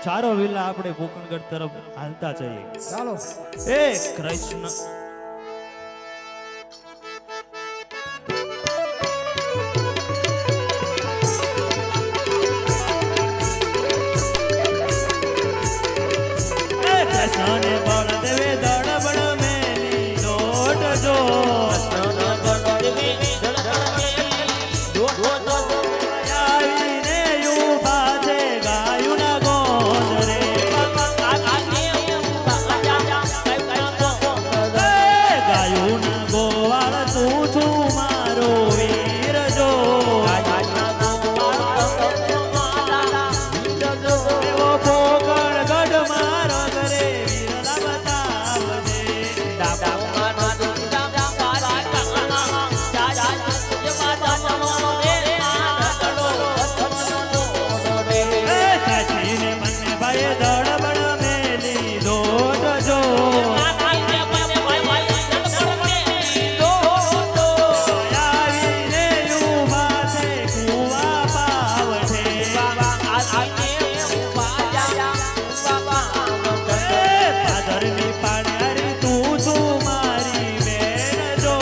[SPEAKER 4] ચારો વિલા આપણે કોકણગઢ તરફ હાલતા જઈએ.
[SPEAKER 3] ચાલો.
[SPEAKER 4] એ કૃષ્ણ કૃષ્ણને બળદેવે દળબળ મેલી દોટ જો, આવીને ઊભા છે ગાયુના ગોંદ રે. ગાયુના ગોવાળ તું છું મારો વીર જો, એવો પોકણગઢ મારો ઘરે વીરલા બતાવજે. કાચીને બંને ભાઈએ દળબળ મેલી દોટ જો, આવીને ઊભા છે કુવા પાવઠે. પાદરની પાણ્યારી તું છું મારી બેન જો,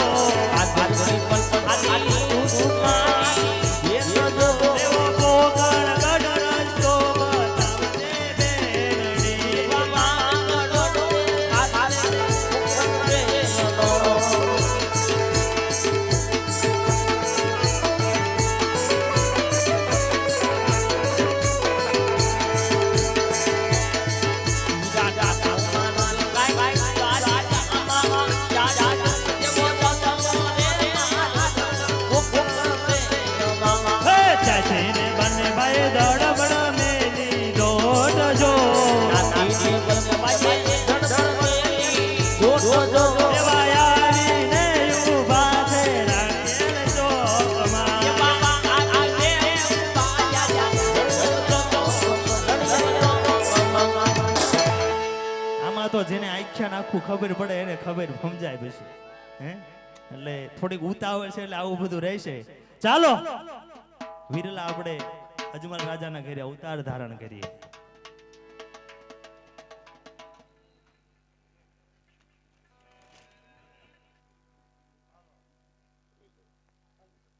[SPEAKER 4] એવો પોકણગઢ રસ્તો બતાવજે બેનડી. ચાચીને બંને ભાઈએ દળબળ મેલી દોટ જો, એવા આવીને ઊભા છે રાણીએલ ચોકમાં. આમાં તો જેને આખ્યાન આખું ખબર પડે એને ખબર સમજાય પછી. હે એટલે થોડીક ઉતાવળ છે એટલે આવું બધું રહેશે. ચાલો વિરલા આપણે અજમલ રાજાના ઘરે અવતાર ધારણ કરીએ.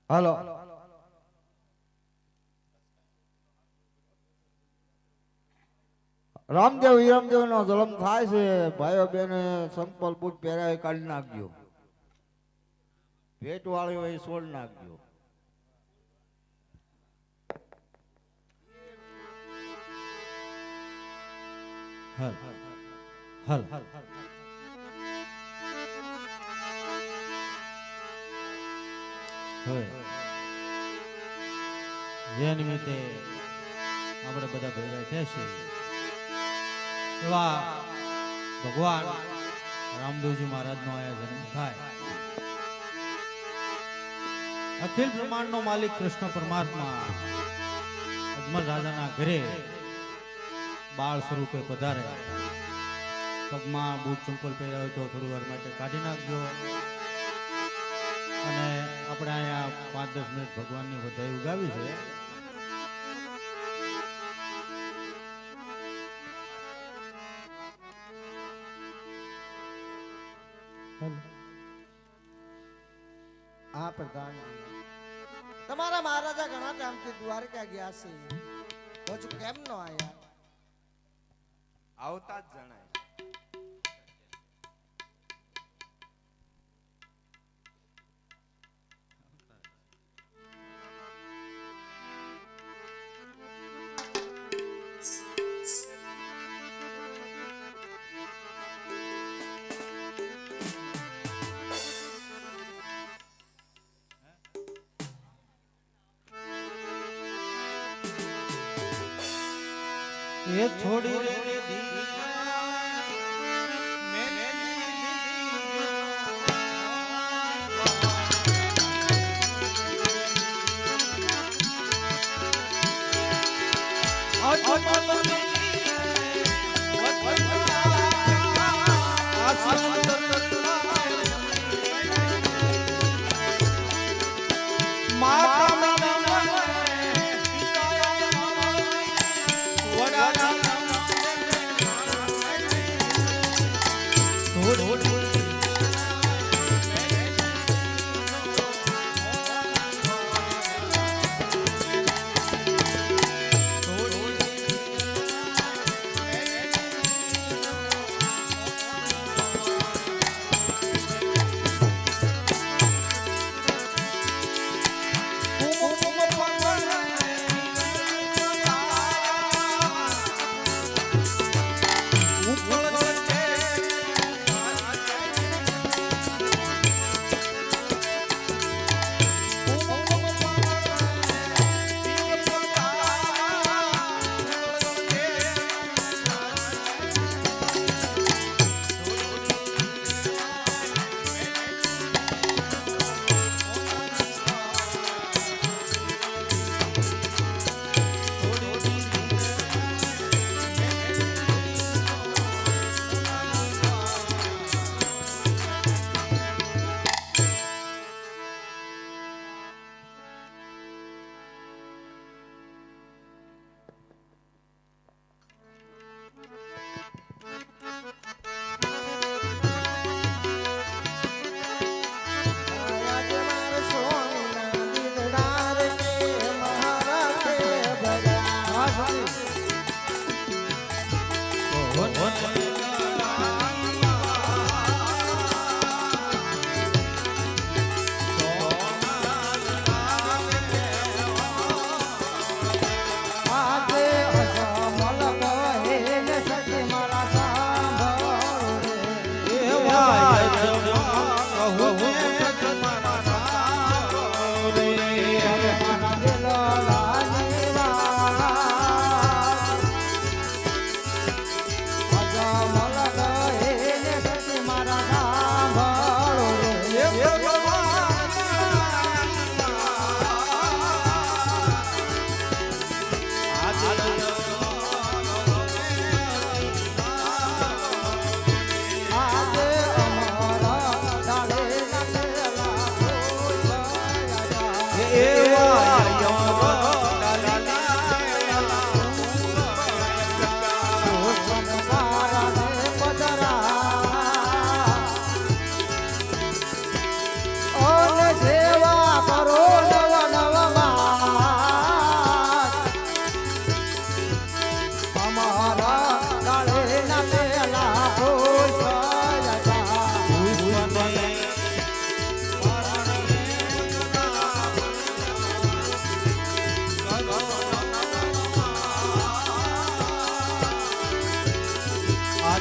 [SPEAKER 3] હાલો.
[SPEAKER 6] રામદેવ હિરામદેવ નો જન્મ થાય છે ભાઈઓ બેને સંપલ બુટ પહેરાવી કાઢી નાખજો ભેટ વાળી હોય એ છોડ નાખજો
[SPEAKER 4] હલ જે નિમિત્તે આપણે બધા ભેગા થયા છીએ એવા ભગવાન રામદેવજી મહારાજનો આયા જન્મ થાય અખિલ બ્રહ્માંડનો માલિક કૃષ્ણ પરમાત્મા અજમલ રાજાના ઘરે બાળ સ્વરૂપે પધારે પગમાં બૂટ ચંપલ પહેર્યા હોય તો થોડી વાર માટે કાઢી નાખજો અને આપણે અહીંયા 5-10 મિનિટ ભગવાનની વધાઈ ઉગાવી છે
[SPEAKER 3] આ પ્રધાન તમારા મહારાજા ઘણા ટાઈમથી દ્વારકા ગયા છે હજુ કેમ નો આયા
[SPEAKER 1] આવતા જ જણાય
[SPEAKER 4] એ છોડી રે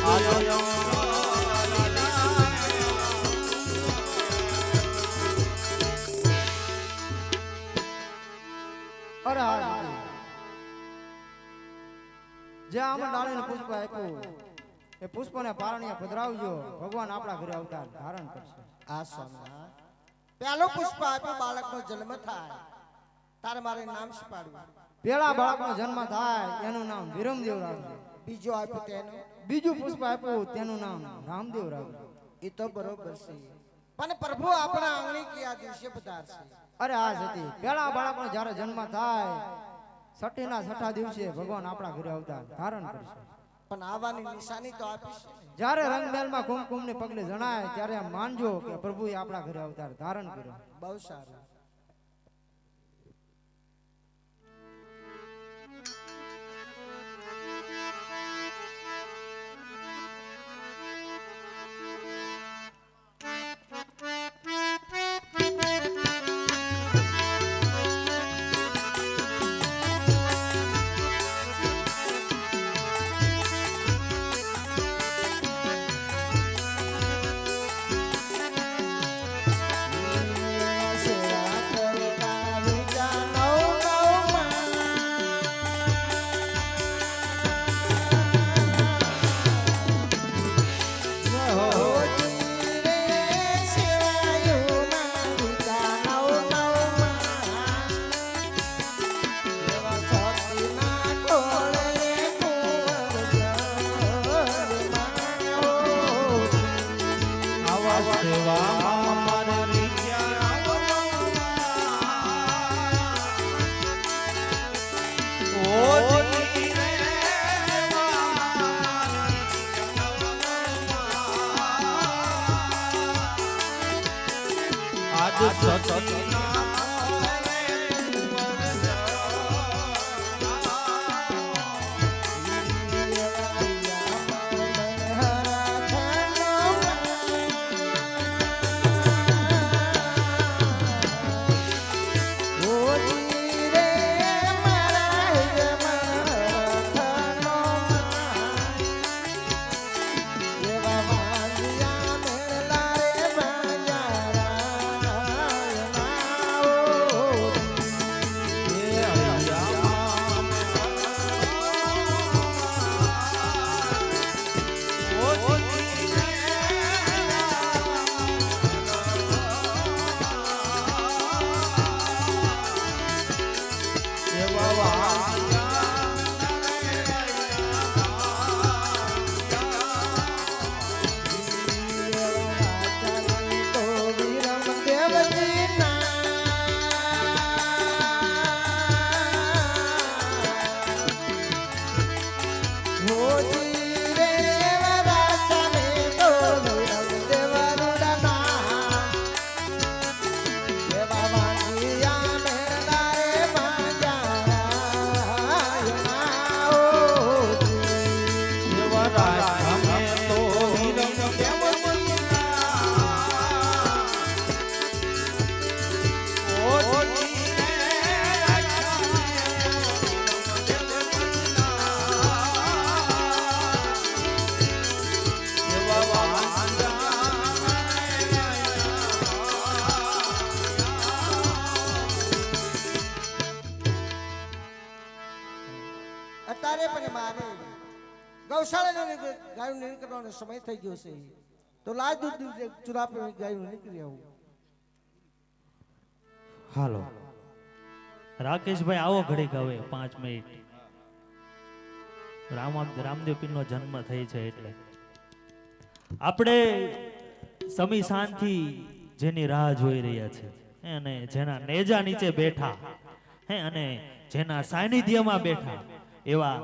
[SPEAKER 3] અરે હા જે આમાં ડાળીને પુષ્પ આપ્યું એ પુષ્પને પારણીએ પધરાવજો ભગવાન આપણા ઘરે અવતાર ધારણ કરશે.
[SPEAKER 7] આ સોમનાથ પહેલું પુષ્પ આપ્યું બાળકનો જન્મ થાય તારે મારે નામ શું પાડવું?
[SPEAKER 3] પેલા બાળકનો જન્મ થાય એનું નામ વિરમદેવ રાખજો.
[SPEAKER 7] બીજું આપ્યું તેનું
[SPEAKER 3] બીજું પુષ્પ આપ્યું તેનું નામ રામદેવ રાખજો.
[SPEAKER 7] એ તો બરોબર છે પણ પ્રભુ આપણા આંગણી કયા દિવસે પધારશે?
[SPEAKER 3] અરે હા સતી પેલા બાળકનો જ્યારે જન્મ થાય છઠ્ઠીના છઠ્ઠા દિવસે ભગવાન આપણા ઘરે અવતાર ધારણ કરશે.
[SPEAKER 7] પણ આવવાની નિશાની તો આપી છે ને.
[SPEAKER 3] જ્યારે રંગમેલમાં કુમકુમને પગલે જણાય ત્યારે એમ માનજો કે પ્રભુએ આપણા ઘરે અવતાર ધારણ કર્યો.
[SPEAKER 7] બહુ સારું. અત્યારે પણ મારે ગૌશાળાની ગાયું નીકળવાનો સમય થઈ ગયો છે તો લાજ દૂધ ચુરા પર ગાયું નીકળી આવું.
[SPEAKER 4] હાલો રાકેશભાઈ આવો ઘડીક હવે 5 મિનિટ. રામદેવ પીરનો જન્મ થઈ છે એટલે આપણે સમી શાંતિ જેની રાહ જોઈ રહ્યા છે અને જેના નેજા નીચે બેઠા હે અને જેના સાનિધ્યમાં બેઠા એવા